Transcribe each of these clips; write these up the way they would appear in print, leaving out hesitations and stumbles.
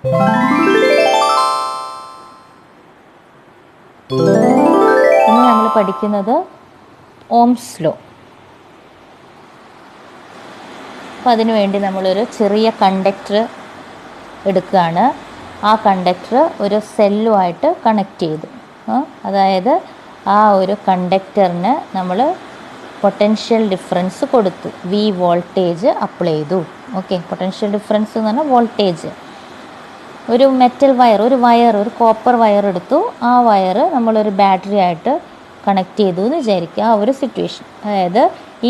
ഇന്ന് നമ്മൾ പഠിക്കുന്നത് ഓംസ് ലോ. അപ്പോൾ അതിനുവേണ്ടി നമ്മളൊരു ചെറിയ കണ്ടക്ടർ എടുക്കുകയാണ്. ആ കണ്ടക്ടർ ഒരു സെല്ലുമായിട്ട് കണക്ട് ചെയ്തു. അതായത് ആ ഒരു കണ്ടക്ടറിന് നമ്മൾ പൊട്ടൻഷ്യൽ ഡിഫറൻസ് കൊടുത്തു, വി വോൾട്ടേജ് അപ്ലൈ ചെയ്തു. ഓക്കെ, പൊട്ടൻഷ്യൽ ഡിഫറൻസ് എന്ന് പറഞ്ഞാൽ വോൾട്ടേജ്. ഒരു മെറ്റൽ വയർ, ഒരു കോപ്പർ വയർ എടുത്തു. ആ വയർ നമ്മളൊരു ബാറ്ററി ആയിട്ട് കണക്ട് ചെയ്തു എന്ന് വിചാരിക്കുക. ആ ഒരു സിറ്റുവേഷൻ, അതായത്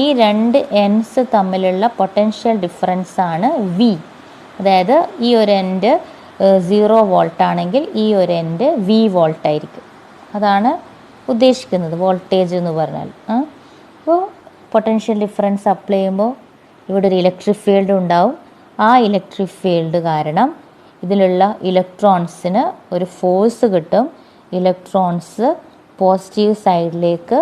ഈ രണ്ട് എൻഡ്സ് തമ്മിലുള്ള പൊട്ടൻഷ്യൽ ഡിഫറൻസ് ആണ് വി. അതായത് ഈ ഒരു എൻഡ് 0 വോൾട്ട് ആണെങ്കിൽ ഈ ഒരു എൻഡ് വി വോൾട്ട് ആയിരിക്കും. അതാണ് ഉദ്ദേശിക്കുന്നത് വോൾട്ടേജ് എന്ന് പറഞ്ഞാൽ. അപ്പോൾ പൊട്ടൻഷ്യൽ ഡിഫറൻസ് അപ്ലൈ ചെയ്യുമ്പോൾ ഇവിടെ ഒരു ഇലക്ട്രിക് ഫീൽഡ് ഉണ്ടാവും. ആ ഇലക്ട്രിക് ഫീൽഡ് കാരണം ഇതിലുള്ള ഇലക്ട്രോൺസിന് ഒരു ഫോഴ്സ് കിട്ടും. ഇലക്ട്രോൺസ് പോസിറ്റീവ് സൈഡിലേക്ക്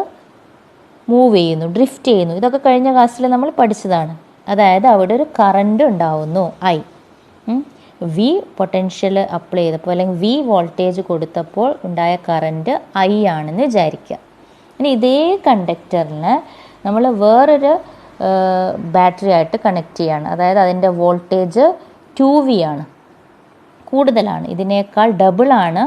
മൂവ് ചെയ്യുന്നു, ഡ്രിഫ്റ്റ് ചെയ്യുന്നു. ഇതൊക്കെ കഴിഞ്ഞ ക്ലാസ്സിൽ നമ്മൾ പഠിച്ചതാണ്. അതായത് അവിടെ ഒരു കറണ്ട് ഉണ്ടാവുന്നു, ഐ. വി പൊട്ടൻഷ്യൽ അപ്ലൈ ചെയ്തപ്പോൾ അല്ലെങ്കിൽ വി വോൾട്ടേജ് കൊടുത്തപ്പോൾ ഉണ്ടായ കറണ്ട് ഐ ആണെന്ന് വിചാരിക്കുക. ഇനി ഇതേ കണ്ടക്ടറിന് നമ്മൾ വേറൊരു ബാറ്ററി ആയിട്ട് കണക്ട് ചെയ്യാണ്. അതായത് അതിൻ്റെ വോൾട്ടേജ് 2V ആണ്, കൂടുതലാണ്, ഇതിനേക്കാൾ ഡബിളാണ്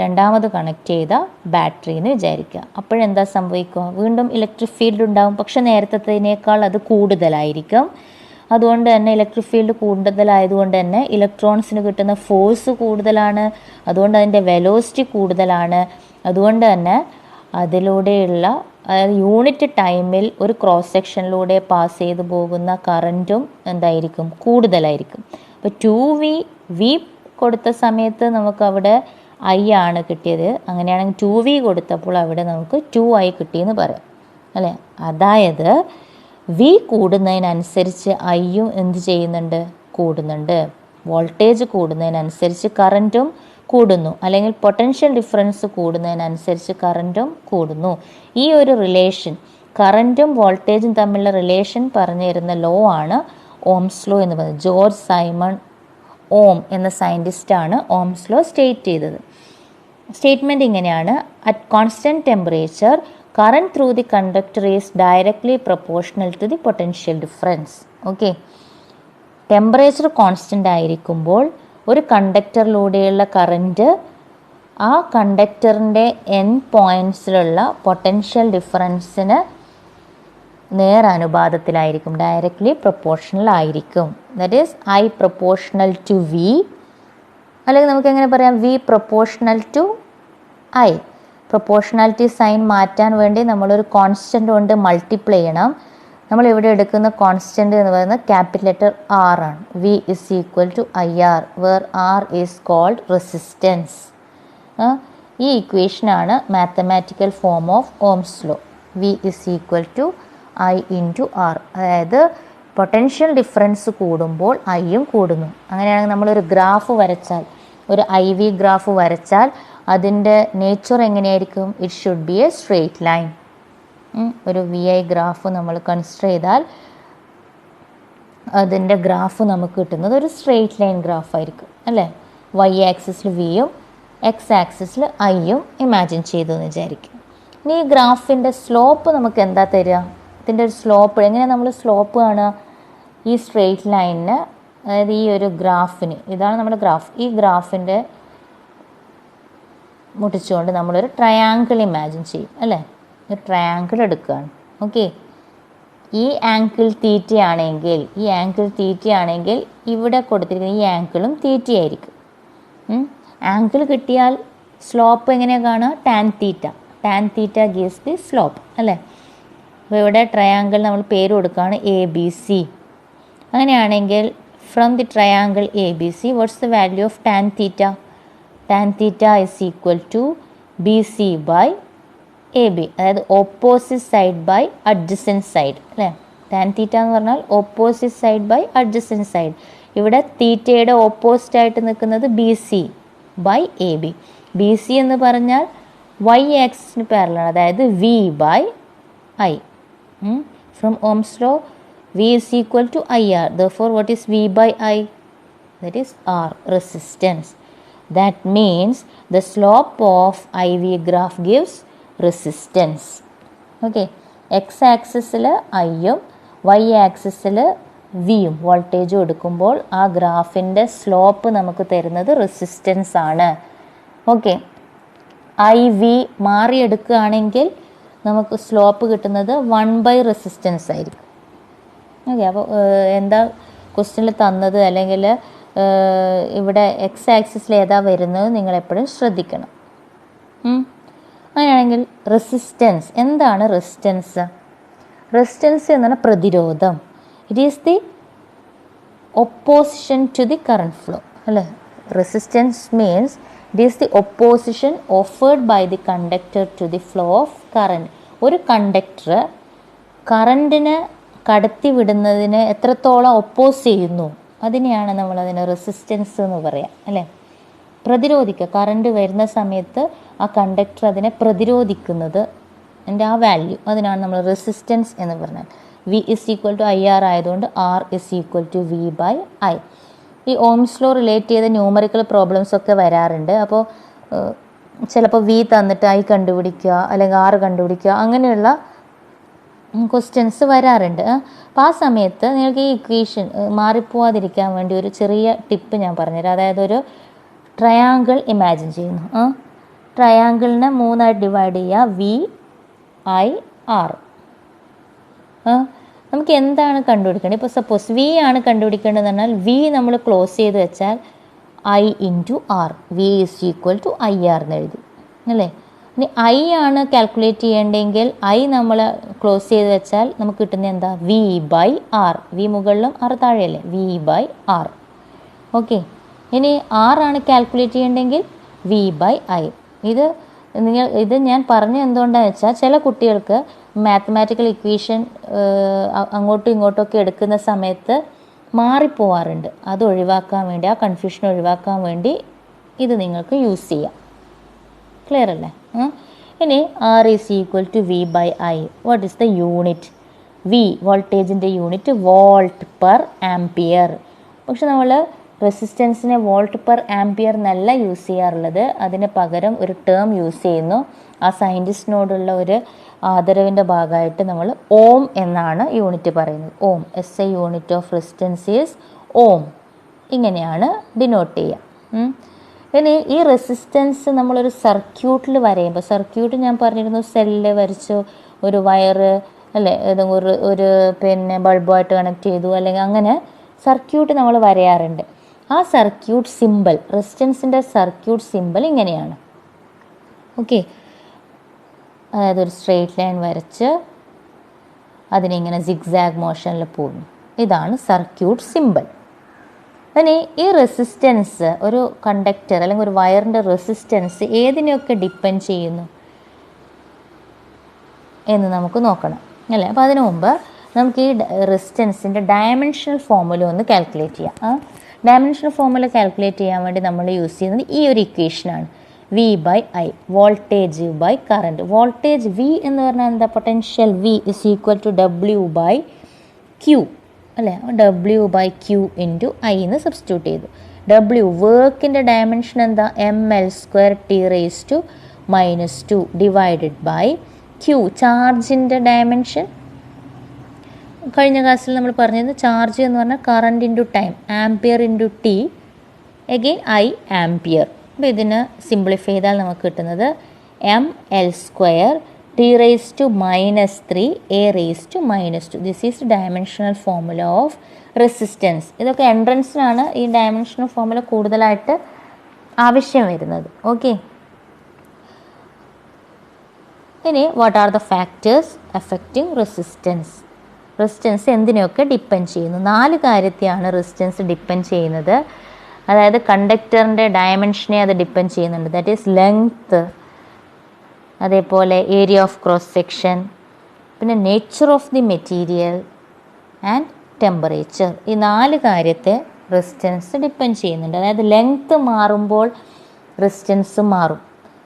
രണ്ടാമത് കണക്ട് ചെയ്ത ബാറ്ററി എന്ന് വിചാരിക്കുക. അപ്പോഴെന്താ സംഭവിക്കുക? വീണ്ടും ഇലക്ട്രിക് ഫീൽഡ് ഉണ്ടാവും, പക്ഷെ നേരത്തേതിനേക്കാൾ അത് കൂടുതലായിരിക്കും. അതുകൊണ്ട് തന്നെ ഇലക്ട്രിക് ഫീൽഡ് കൂടുതലായതുകൊണ്ട് തന്നെ ഇലക്ട്രോൺസിന് കിട്ടുന്ന ഫോഴ്സ് കൂടുതലാണ്. അതുകൊണ്ട് അതിൻ്റെ വെലോസിറ്റി കൂടുതലാണ്. അതുകൊണ്ട് തന്നെ അതിലൂടെയുള്ള യൂണിറ്റ് ടൈമിൽ ഒരു ക്രോസ് സെക്ഷനിലൂടെ പാസ് ചെയ്ത് പോകുന്ന കറൻറ്റും എന്തായിരിക്കും? കൂടുതലായിരിക്കും. അപ്പോൾ 2V കൊടുത്ത സമയത്ത് നമുക്കവിടെ ഐ ആണ് കിട്ടിയത്. അങ്ങനെയാണെങ്കിൽ 2V കൊടുത്തപ്പോൾ അവിടെ നമുക്ക് 2I കിട്ടിയെന്ന് പറയാം, അല്ലേ? അതായത് വി കൂടുന്നതിനനുസരിച്ച് ഐയും എന്ത് ചെയ്യുന്നുണ്ട്? കൂടുന്നുണ്ട്. വോൾട്ടേജ് കൂടുന്നതിനനുസരിച്ച് കറൻറ്റും കൂടുന്നു, അല്ലെങ്കിൽ പൊട്ടൻഷ്യൽ ഡിഫറൻസ് കൂടുന്നതിനനുസരിച്ച് കറൻറ്റും കൂടുന്നു. ഈ ഒരു റിലേഷൻ, കറൻറ്റും വോൾട്ടേജും തമ്മിലുള്ള റിലേഷൻ പറഞ്ഞു തരുന്ന ലോ ആണ് ഓംസ് ലോ എന്ന് പറയുന്നത്. ജോർജ് സൈമൺ ഓം എന്ന സയൻറ്റിസ്റ്റാണ് ഓംസ് ലോ സ്റ്റേറ്റ് ചെയ്തത്. സ്റ്റേറ്റ്മെൻറ്റ് ഇങ്ങനെയാണ്: at constant temperature current through the conductor is directly proportional to the potential difference. Okay, temperature constant ആയിരിക്കുമ്പോൾ ഒരു കണ്ടക്ടറിലൂടെയുള്ള കറൻറ്റ് ആ കണ്ടക്ടറിൻ്റെ എൻഡ് പോയിൻറ്റ്സിലുള്ള പൊട്ടൻഷ്യൽ ഡിഫറൻസിന് നേരനുപാതത്തിലായിരിക്കും, ഡയറക്റ്റ്ലി പ്രൊപ്പോർഷണൽ ആയിരിക്കും. That is I proportional to V, അല്ലെങ്കിൽ നമുക്ക് എങ്ങനെ പറയാം? V proportional to I. Proportionality sign മാറ്റാൻ വേണ്ടി നമ്മളൊരു കോൺസ്റ്റൻ്റ് കൊണ്ട് മൾട്ടിപ്ലൈ ചെയ്യണം. നമ്മൾ ഇവിടെ എടുക്കുന്ന കോൺസ്റ്റൻ്റ് എന്ന് പറയുന്നത് ക്യാപിറ്റൽ ലെറ്റർ ആർ ആണ്. V is equal to I R, where R is called resistance. ഈ ഇക്വേഷനാണ് mathematical form of Ohm's law. V is equal to I into R. അതായത് പൊട്ടൻഷ്യൽ ഡിഫറൻസ് കൂടുമ്പോൾ ഐയും കൂടുന്നു. അങ്ങനെയാണെങ്കിൽ നമ്മളൊരു ഗ്രാഫ് വരച്ചാൽ, ഒരു IV ഗ്രാഫ് വരച്ചാൽ അതിൻ്റെ നേച്ചർ എങ്ങനെയായിരിക്കും? It should be A straight line. ഒരു VI ഗ്രാഫ് നമ്മൾ കൺസിഡർ ചെയ്താൽ അതിൻ്റെ ഗ്രാഫ് നമുക്ക് കിട്ടുന്നത് ഒരു സ്ട്രെയിറ്റ് ലൈൻ ഗ്രാഫായിരിക്കും, അല്ലേ? Y ആക്സിസിൽ വിയും X ആക്സിസിൽ ഐയും ഇമാജിൻ ചെയ്തു എന്ന് വിചാരിക്കും. ഇനി ഈ ഗ്രാഫിൻ്റെ സ്ലോപ്പ് നമുക്ക് എന്താ തരിക? ഇതിൻ്റെ ഒരു സ്ലോപ്പ് എങ്ങനെ നമ്മൾ സ്ലോപ്പ് കാണുക? ഈ സ്ട്രെയിറ്റ് ലൈനിന്, അതായത് ഈ ഒരു ഗ്രാഫിന്, ഇതാണ് നമ്മുടെ ഗ്രാഫ്, ഈ ഗ്രാഫിൻ്റെ മുട്ടിച്ചുകൊണ്ട് നമ്മളൊരു ട്രയാങ്കിൾ ഇമാജിൻ ചെയ്യും, അല്ലേ? ഒരു ട്രയാങ്കിൾ എടുക്കുകയാണ്. ഓക്കെ, ഈ ആംഗിൾ തീറ്റയാണെങ്കിൽ ഇവിടെ കൊടുത്തിരിക്കുന്ന ഈ ആംഗിളും തീറ്റയായിരിക്കും. ആംഗിൾ കിട്ടിയാൽ സ്ലോപ്പ് എങ്ങനെയാണ് കാണുക? Tan theta gives the slope, അല്ലേ? അപ്പോൾ ഇവിടെ ട്രയാങ്കിൾ നമ്മൾ പേര് കൊടുക്കുകയാണ് ABC. അങ്ങനെയാണെങ്കിൽ from the triangle ABC, what's the value of tan theta? Tan theta is equal to BC by AB, അതായത് opposite side by adjacent side, അല്ലേ? ടാൻ തീറ്റ എന്ന് പറഞ്ഞാൽ opposite side by adjacent side. ഇവിടെ തീറ്റയുടെ opposite ആയിട്ട് നിൽക്കുന്നത് BC by AB. BC എന്ന് പറഞ്ഞാൽ Y ആക്സിസിന് പാരലൽ, അതായത് V by I. From Ohm's law, V is equal to IR. Therefore, what is V by I? that is R, resistance. That means the slope of IV graph gives resistance. Okay, x-ആക്സിസിൽ ഐയും y-ആക്സിസിൽ വിയും വോൾട്ടേജും എടുക്കുമ്പോൾ ആ ഗ്രാഫിൻ്റെ slope നമുക്ക് തരുന്നത് resistance ആണ്. Okay, I V മാറിയെടുക്കുകയാണെങ്കിൽ നമുക്ക് slope കിട്ടുന്നത് 1 റെസിസ്റ്റൻസ് ആയിരിക്കും. ഓക്കെ, അപ്പോൾ എന്താ ക്വസ്റ്റ്യനിൽ തന്നത്, അല്ലെങ്കിൽ ഇവിടെ എക്സ് ആക്സിസിൽ ഏതാ വരുന്നത് നിങ്ങളെപ്പോഴും ശ്രദ്ധിക്കണം. അങ്ങനെയാണെങ്കിൽ റെസിസ്റ്റൻസ് എന്താണ്? റെസിസ്റ്റൻസ് എന്ന് പറഞ്ഞാൽ പ്രതിരോധം. It is the opposition to the current flow അല്ലേ. Resistance means it is the opposition offered by the conductor to the flow of current. ഒരു കണ്ടക്ടർ കറണ്ടിനെ കടത്തി വിടുന്നതിന് എത്രത്തോളം ഒപ്പോസ് ചെയ്യുന്നു അതിനെയാണ് നമ്മളതിന് റെസിസ്റ്റൻസ് എന്ന് പറയാം അല്ലേ. പ്രതിരോധിക്കുക, കറണ്ട് വരുന്ന സമയത്ത് ആ കണ്ടക്ടർ അതിനെ പ്രതിരോധിക്കുന്നത് എൻ്റെ ആ വാല്യൂ, അതിനാണ് നമ്മൾ റെസിസ്റ്റൻസ് എന്ന് പറഞ്ഞാൽ. V is equal to I R ആയതുകൊണ്ട് R is equal to V by I. ഈ ഓംസ് ലോ റിലേറ്റ് ചെയ്ത ന്യൂമറിക്കൽ പ്രോബ്ലംസ് ഒക്കെ വരാറുണ്ട്. അപ്പോൾ ചിലപ്പോൾ വി തന്നിട്ട് ഐ കണ്ടുപിടിക്കുക അല്ലെങ്കിൽ ആർ കണ്ടുപിടിക്കുക അങ്ങനെയുള്ള ക്വസ്റ്റ്യൻസ് വരാറുണ്ട്. അപ്പോൾ ആ സമയത്ത് നിങ്ങൾക്ക് ഈ ഇക്വേഷൻ മാറിപ്പോവാതിരിക്കാൻ വേണ്ടി ഒരു ചെറിയ ടിപ്പ് ഞാൻ പറഞ്ഞുതരാം. അതായത് ഒരു ട്രയാങ്കിൾ ഇമാജിൻ ചെയ്യുന്നു. ട്രയാങ്കിളിനെ 3 ഡിവൈഡ് ചെയ്യുക, വി ഐ ആർ. നമുക്ക് എന്താണ് കണ്ടുപിടിക്കേണ്ടത്? ഇപ്പോൾ സപ്പോസ് വി ആണ് കണ്ടുപിടിക്കേണ്ടതെന്ന് പറഞ്ഞാൽ വി നമ്മൾ ക്ലോസ് ചെയ്ത് വെച്ചാൽ I into R, V is equal to I R എന്ന് എഴുതി അല്ലേ. ഇനി ഐ ആണ് കാൽക്കുലേറ്റ് ചെയ്യേണ്ടതെങ്കിൽ ഐ നമ്മൾ ക്ലോസ് ചെയ്ത് വെച്ചാൽ നമുക്ക് കിട്ടുന്നത് എന്താ? V by R. വി മുകളിലും ആർ താഴെയല്ലേ, വി ബൈ ആർ. ഓക്കെ, ഇനി ആർ ആണ് കാൽക്കുലേറ്റ് ചെയ്യേണ്ടതെങ്കിൽ വി ബൈ ഐ. ഇത് ഞാൻ പറഞ്ഞ എന്തുകൊണ്ടാണെന്ന് വെച്ചാൽ ചില കുട്ടികൾക്ക് മാത്തമാറ്റിക്കൽ ഇക്വേഷൻ അങ്ങോട്ടും ഇങ്ങോട്ടുമൊക്കെ എടുക്കുന്ന സമയത്ത് മാറിപ്പോവാറുണ്ട്. അത് ഒഴിവാക്കാൻ വേണ്ടി, ആ കൺഫ്യൂഷൻ ഒഴിവാക്കാൻ വേണ്ടി ഇത് നിങ്ങൾക്ക് യൂസ് ചെയ്യാം. ക്ലിയർ അല്ലേ? ഇനി R is equal to V by I. What is the unit? V വോൾട്ടേജിൻ്റെ യൂണിറ്റ് വോൾട്ട് പെർ ആംപിയർ. പക്ഷെ നമ്മൾ റെസിസ്റ്റൻസിനെ വോൾട്ട് പെർ ആംപിയർ എന്നല്ല യൂസ് ചെയ്യാറുള്ളത്. അതിന് പകരം ഒരു ടേം യൂസ് ചെയ്യുന്നു. ആ സയൻറ്റിസ്റ്റിനോടുള്ള ഒരു ആദരവിൻ്റെ ഭാഗമായിട്ട് നമ്മൾ ഓം എന്നാണ് യൂണിറ്റ് പറയുന്നത്. Ohm, S I unit of resistance is ohm. ഇങ്ങനെയാണ് ഡിനോട്ട് ചെയ്യുക. ഇനി ഈ റെസിസ്റ്റൻസ് നമ്മളൊരു സർക്യൂട്ടിൽ വരയുമ്പോൾ, സർക്യൂട്ട് ഞാൻ പറഞ്ഞിരുന്നു സെല്ല് വരച്ചു, ഒരു വയറ് അല്ലേ, ഒരു പിന്നെ ബൾബുമായിട്ട് കണക്ട് ചെയ്തു, അല്ലെങ്കിൽ അങ്ങനെ സർക്യൂട്ട് നമ്മൾ വരയാറുണ്ട്. ആ സർക്യൂട്ട് സിമ്പിൾ, റെസിസ്റ്റൻസിൻ്റെ സർക്യൂട്ട് സിമ്പിൾ ഇങ്ങനെയാണ്. ഓക്കെ, അതായത് ഒരു സ്ട്രെയിറ്റ് ലൈൻ വരച്ച് അതിനിങ്ങനെ സിഗ്സാഗ് മോഷനിൽ പോകുന്നു. ഇതാണ് സർക്യൂട്ട് സിമ്പിൾ. ഇനി ഈ റെസിസ്റ്റൻസ്, ഒരു കണ്ടക്ടർ അല്ലെങ്കിൽ ഒരു വയറിൻ്റെ റെസിസ്റ്റൻസ് ഏതിനെയൊക്കെ ഡിപ്പെൻഡ് ചെയ്യുന്നു എന്ന് നമുക്ക് നോക്കണം അല്ലേ. അപ്പോൾ അതിനു മുമ്പ് നമുക്ക് ഈ റെസിസ്റ്റൻസിൻ്റെ ഡയമെൻഷണൽ ഫോർമുല ഒന്ന് കാൽക്കുലേറ്റ് ചെയ്യാം. ഡയമെൻഷണൽ ഫോർമുല കാൽക്കുലേറ്റ് ചെയ്യാൻ വേണ്ടി നമ്മൾ യൂസ് ചെയ്യുന്നത് ഈ ഒരു ഇക്വേഷനാണ്, V by I, voltage by current. Voltage V എന്ന് പറഞ്ഞാൽ എന്താ? Potential V is equal to W by Q അല്ലേ. W by Q into I എന്ന് സബ്സ്റ്റിറ്റ്യൂട്ട് ചെയ്തു. ഡബ്ല്യു വർക്കിൻ്റെ ഡയമെൻഷൻ എന്താ? M L square T raise to -2 divided by Q. ചാർജിൻ്റെ dimension കഴിഞ്ഞ ക്ലാസ്സിൽ നമ്മൾ പറഞ്ഞത് ചാർജ് എന്ന് പറഞ്ഞാൽ current into time, ampere into T, again I ampere. അപ്പോൾ ഇതിന് സിംപ്ലിഫൈ ചെയ്താൽ നമുക്ക് കിട്ടുന്നത് M L square T raise to -3 A raise to -2. This is dimensional formula of resistance. ഇതൊക്കെ എൻട്രൻസിനാണ് ഈ ഡയമെൻഷണൽ ഫോർമുല കൂടുതലായിട്ട് ആവശ്യം വരുന്നത്. ഓക്കെ, ഇനി what are the factors affecting resistance? Resistance എന്തിനെയൊക്കെ ഡിപ്പെൻഡ് ചെയ്യുന്നു? 4 കാര്യത്തെയാണ് റെസിസ്റ്റൻസ് ഡിപ്പെൻഡ് ചെയ്യുന്നത്. അതായത് കണ്ടക്ടറിൻ്റെ ഡയമെൻഷനെ അത് ഡിപ്പെൻഡ് ചെയ്യുന്നുണ്ട്. ദാറ്റ് ഈസ് ലെങ്ത്ത്, അതേപോലെ ഏരിയ ഓഫ് ക്രോസ് സെക്ഷൻ, പിന്നെ nature of the material and temperature. ഈ 4 കാര്യത്തെ റെസിസ്റ്റൻസ് ഡിപ്പെൻഡ് ചെയ്യുന്നുണ്ട്. അതായത് ലെങ്ത്ത് മാറുമ്പോൾ റെസിസ്റ്റൻസ് മാറും.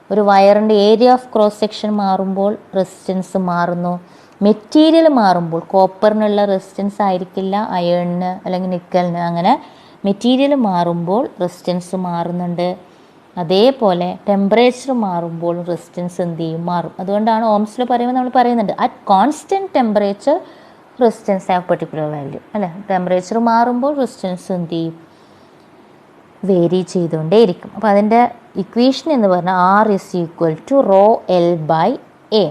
ഒരു വയറിൻ്റെ ഏരിയ ഓഫ് ക്രോസ് സെക്ഷൻ മാറുമ്പോൾ റെസിസ്റ്റൻസ് മാറുന്നു. മെറ്റീരിയൽ മാറുമ്പോൾ കോപ്പറിനുള്ള റെസിസ്റ്റൻസ് ആയിരിക്കില്ല അയേണിന് അല്ലെങ്കിൽ നിക്കലിന്. അങ്ങനെ മെറ്റീരിയൽ മാറുമ്പോൾ റെസിസ്റ്റൻസ് മാറുന്നുണ്ട്. അതേപോലെ ടെമ്പറേച്ചർ മാറുമ്പോൾ റെസിസ്റ്റൻസ് എന്ത് ചെയ്യും? മാറും. അതുകൊണ്ടാണ് ഓംസ് ലോ പറയുമ്പോൾ നമ്മൾ പറയുന്നുണ്ട് at constant temperature resistance have particular value അല്ലേ. ടെമ്പറേച്ചർ മാറുമ്പോൾ റെസിസ്റ്റൻസ് എന്ത് ചെയ്യും? വേരി ചെയ്തുകൊണ്ടേയിരിക്കും. അപ്പോൾ അതിൻ്റെ ഇക്വേഷൻ എന്ന് പറഞ്ഞാൽ R is equal to rho L by A.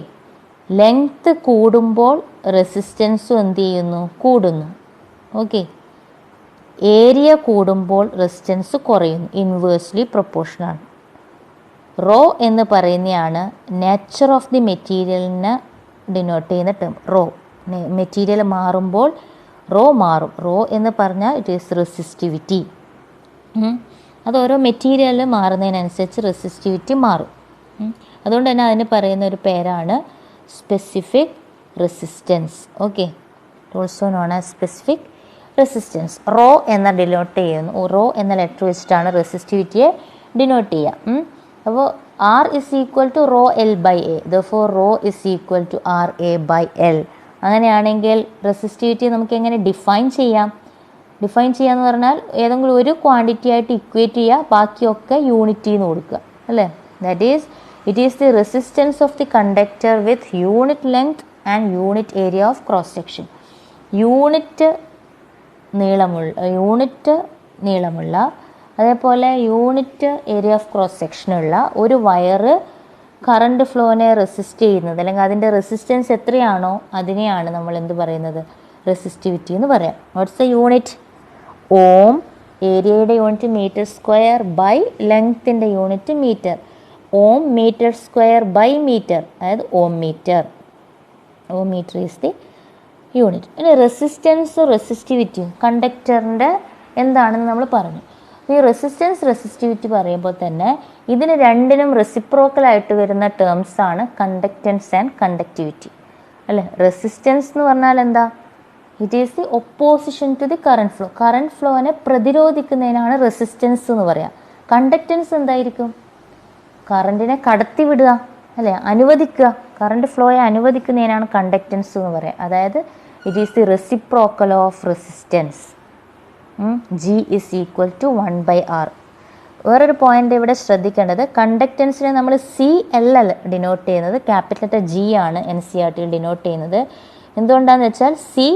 Length കൂടുമ്പോൾ റെസിസ്റ്റൻസും എന്ത് ചെയ്യുന്നു? കൂടുന്നു. ഓക്കെ. ഏരിയ കൂടുമ്പോൾ റെസിസ്റ്റൻസ് കുറയുന്നു. Inversely proportional. റോ എന്ന് പറയുന്നതാണ് നേച്ചർ ഓഫ് ദി മെറ്റീരിയലിനെ ഡിനോട്ട് ചെയ്യുന്ന ടേം. റോ മെറ്റീരിയൽ മാറുമ്പോൾ റോ മാറും. റോ എന്ന് പറഞ്ഞാൽ ഇറ്റ് ഈസ് റെസിസ്റ്റിവിറ്റി. അത് ഓരോ മെറ്റീരിയൽ മാറുന്നതിനനുസരിച്ച് റെസിസ്റ്റിവിറ്റി മാറും. അതുകൊണ്ട് തന്നെ അതിന് പറയുന്ന ഒരു പേരാണ് specific resistance. Okay, also known as specific resistance. Rho എന്ന ഡിനോട്ട് ചെയ്യുന്നു. റോ എന്ന ലെറ്റർ വെച്ചിട്ടാണ് റെസിസ്റ്റിവിറ്റിയെ ഡിനോട്ട് ചെയ്യുക. അപ്പോൾ R is equal to rho L by A. Therefore rho is equal to R A by L. അങ്ങനെയാണെങ്കിൽ റെസിസ്റ്റിവിറ്റി നമുക്ക് എങ്ങനെ ഡിഫൈൻ ചെയ്യാം? ഡിഫൈൻ ചെയ്യാന്ന് പറഞ്ഞാൽ ഏതെങ്കിലും ഒരു ക്വാണ്ടിറ്റി ആയിട്ട് ഇക്വേറ്റ് ചെയ്യുക, ബാക്കിയൊക്കെ യൂണിറ്റി എന്ന് കൊടുക്കുക അല്ലേ. That is it is the resistance of the conductor with unit length and unit area of cross section. Unit നീളമുള്ള അതേപോലെ യൂണിറ്റ് ഏരിയ ഓഫ് ക്രോസ് സെക്ഷനുള്ള ഒരു വയറ് കറണ്ട് ഫ്ലോനെ റെസിസ്റ്റ് ചെയ്യുന്നത് അല്ലെങ്കിൽ അതിൻ്റെ റെസിസ്റ്റൻസ് എത്രയാണോ അതിനെയാണ് നമ്മൾ എന്ത് പറയുന്നത്? റെസിസ്റ്റിവിറ്റി എന്ന് പറയാം. What's the unit? ഓം. ഏരിയയുടെ യൂണിറ്റ് മീറ്റർ സ്ക്വയർ ബൈ ലെങ്ത്തിൻ്റെ unit metre. Ohm metre square by metre, അതായത് ohm metre. Ohm metre is the unit. ഇനി റെസിസ്റ്റൻസും റെസിസ്റ്റിവിറ്റിയും കണ്ടക്ടറിൻ്റെ എന്താണെന്ന് നമ്മൾ പറഞ്ഞു. ഈ റെസിസ്റ്റൻസ് പറയുമ്പോൾ തന്നെ ഇതിന് രണ്ടിനും റെസിപ്രോക്കലായിട്ട് വരുന്ന ടേംസ് ആണ് കണ്ടക്റ്റൻസ് ആൻഡ് കണ്ടക്ടിവിറ്റി അല്ലേ. റെസിസ്റ്റൻസ് എന്ന് പറഞ്ഞാൽ എന്താ? It is the opposition to the current flow. Current ഫ്ലോനെ പ്രതിരോധിക്കുന്നതിനാണ് റെസിസ്റ്റൻസ് എന്ന് പറയുക. കണ്ടക്റ്റൻസ് എന്തായിരിക്കും? കറണ്ടിനെ കടത്തിവിടുക അല്ലേ, അനുവദിക്കുക. കറണ്ട് ഫ്ലോയെ അനുവദിക്കുന്നതിനാണ് കണ്ടക്റ്റൻസ് എന്ന് പറയുക. അതായത് it is the reciprocal of resistance. G is equal to 1/R. വേറൊരു പോയിന്റ് ഇവിടെ ശ്രദ്ധിക്കേണ്ടത്, കണ്ടക്റ്റൻസിനെ നമ്മൾ CL ഡിനോട്ട് ചെയ്യുന്നത്, ക്യാപിറ്റൽ ലെറ്റർ G ആണ് NCERT ഡിനോട്ട് ചെയ്യുന്നത്. എന്തുകൊണ്ടാണെന്ന് വെച്ചാൽ C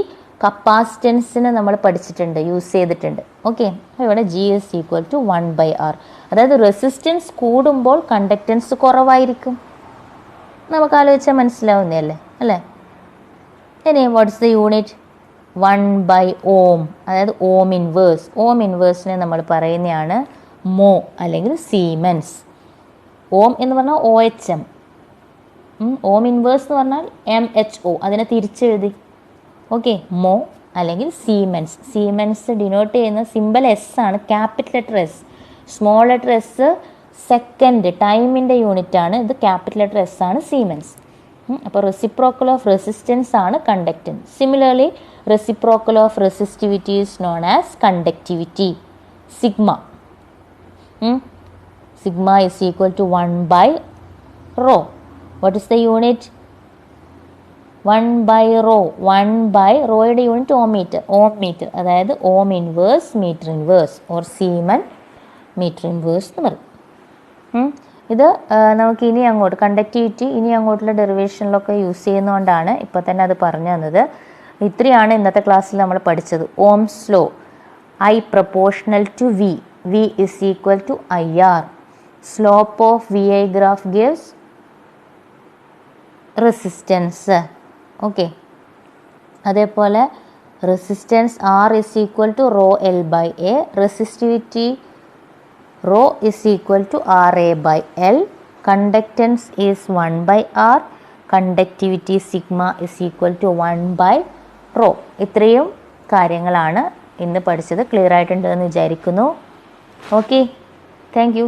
കപ്പാസിറ്റൻസിന് നമ്മൾ പഠിച്ചിട്ടുണ്ട്, യൂസ് ചെയ്തിട്ടുണ്ട്. ഓക്കെ, ഇവിടെ G is equal to 1/R. അതായത് റെസിസ്റ്റൻസ് കൂടുമ്പോൾ കണ്ടക്റ്റൻസ് കുറവായിരിക്കും. നമുക്ക് ആലോചിച്ചാൽ മനസ്സിലാവുന്നതല്ലേ അല്ലേ. ഇനി വാട്ട്സ് ദ യൂണിറ്റ്? 1/Ohm, അതായത് ഓം ഇൻവേഴ്സ്. ഓം ഇൻവേഴ്സിനെ നമ്മൾ പറയുന്നതാണ് മോ അല്ലെങ്കിൽ സീമെൻസ്. ഓം എന്ന് പറഞ്ഞാൽ OHM. ഓം ഇൻവേഴ്സ് എന്ന് പറഞ്ഞാൽ MHO. അതിനെ തിരിച്ചെഴുതി. ഓക്കെ, മോ അല്ലെങ്കിൽ സീമെൻസ്. സീമെൻസ് ഡിനോട്ട് ചെയ്യുന്ന സിമ്പിൾ S ആണ്, capital letter S. Small letter S second, ടൈമിൻ്റെ യൂണിറ്റ് ആണ്. ഇത് ക്യാപിറ്റൽ ലെറ്റർ S ആണ് സീമെൻസ്. അപ്പോൾ റെസിപ്രോക്കൽ ഓഫ് റെസിസ്റ്റൻസ് ആണ് conductance. Similarly reciprocal of resistivity is known as conductivity. Sigma. Sigma is equal to 1/rho. What is the unit? 1/rho. 1/rho യുടെ unit ohm metre. Ohm metre അതായത് ohm inverse metre inverse or siemens metre inverse എന്ന് പറയും. ഇത് നമുക്ക് ഇനി അങ്ങോട്ട് conductivity ഇനി അങ്ങോട്ടുള്ള ഡെറിവേഷനിലൊക്കെ യൂസ് ചെയ്യുന്നതുകൊണ്ടാണ് ഇപ്പോൾ തന്നെ അത് പറഞ്ഞു തന്നത്. ഇത്രയാണ് ഇന്നത്തെ ക്ലാസ്സിൽ നമ്മൾ പഠിച്ചത്. Ohm's law, I proportional to V. V is equal to IR. Slope of VI graph gives resistance. Okay, അതേപോലെ resistance R is equal to rho L by A. Resistivity rho is equal to RA by L. Conductance is 1/R. Conductivity sigma is equal to 1/rho. ഇത്രയും കാര്യങ്ങളാണ് ഇന്ന് പഠിച്ചത്. Clear ആയിട്ടുണ്ടെന്ന് വിചാരിക്കുന്നു. Okay, thank you.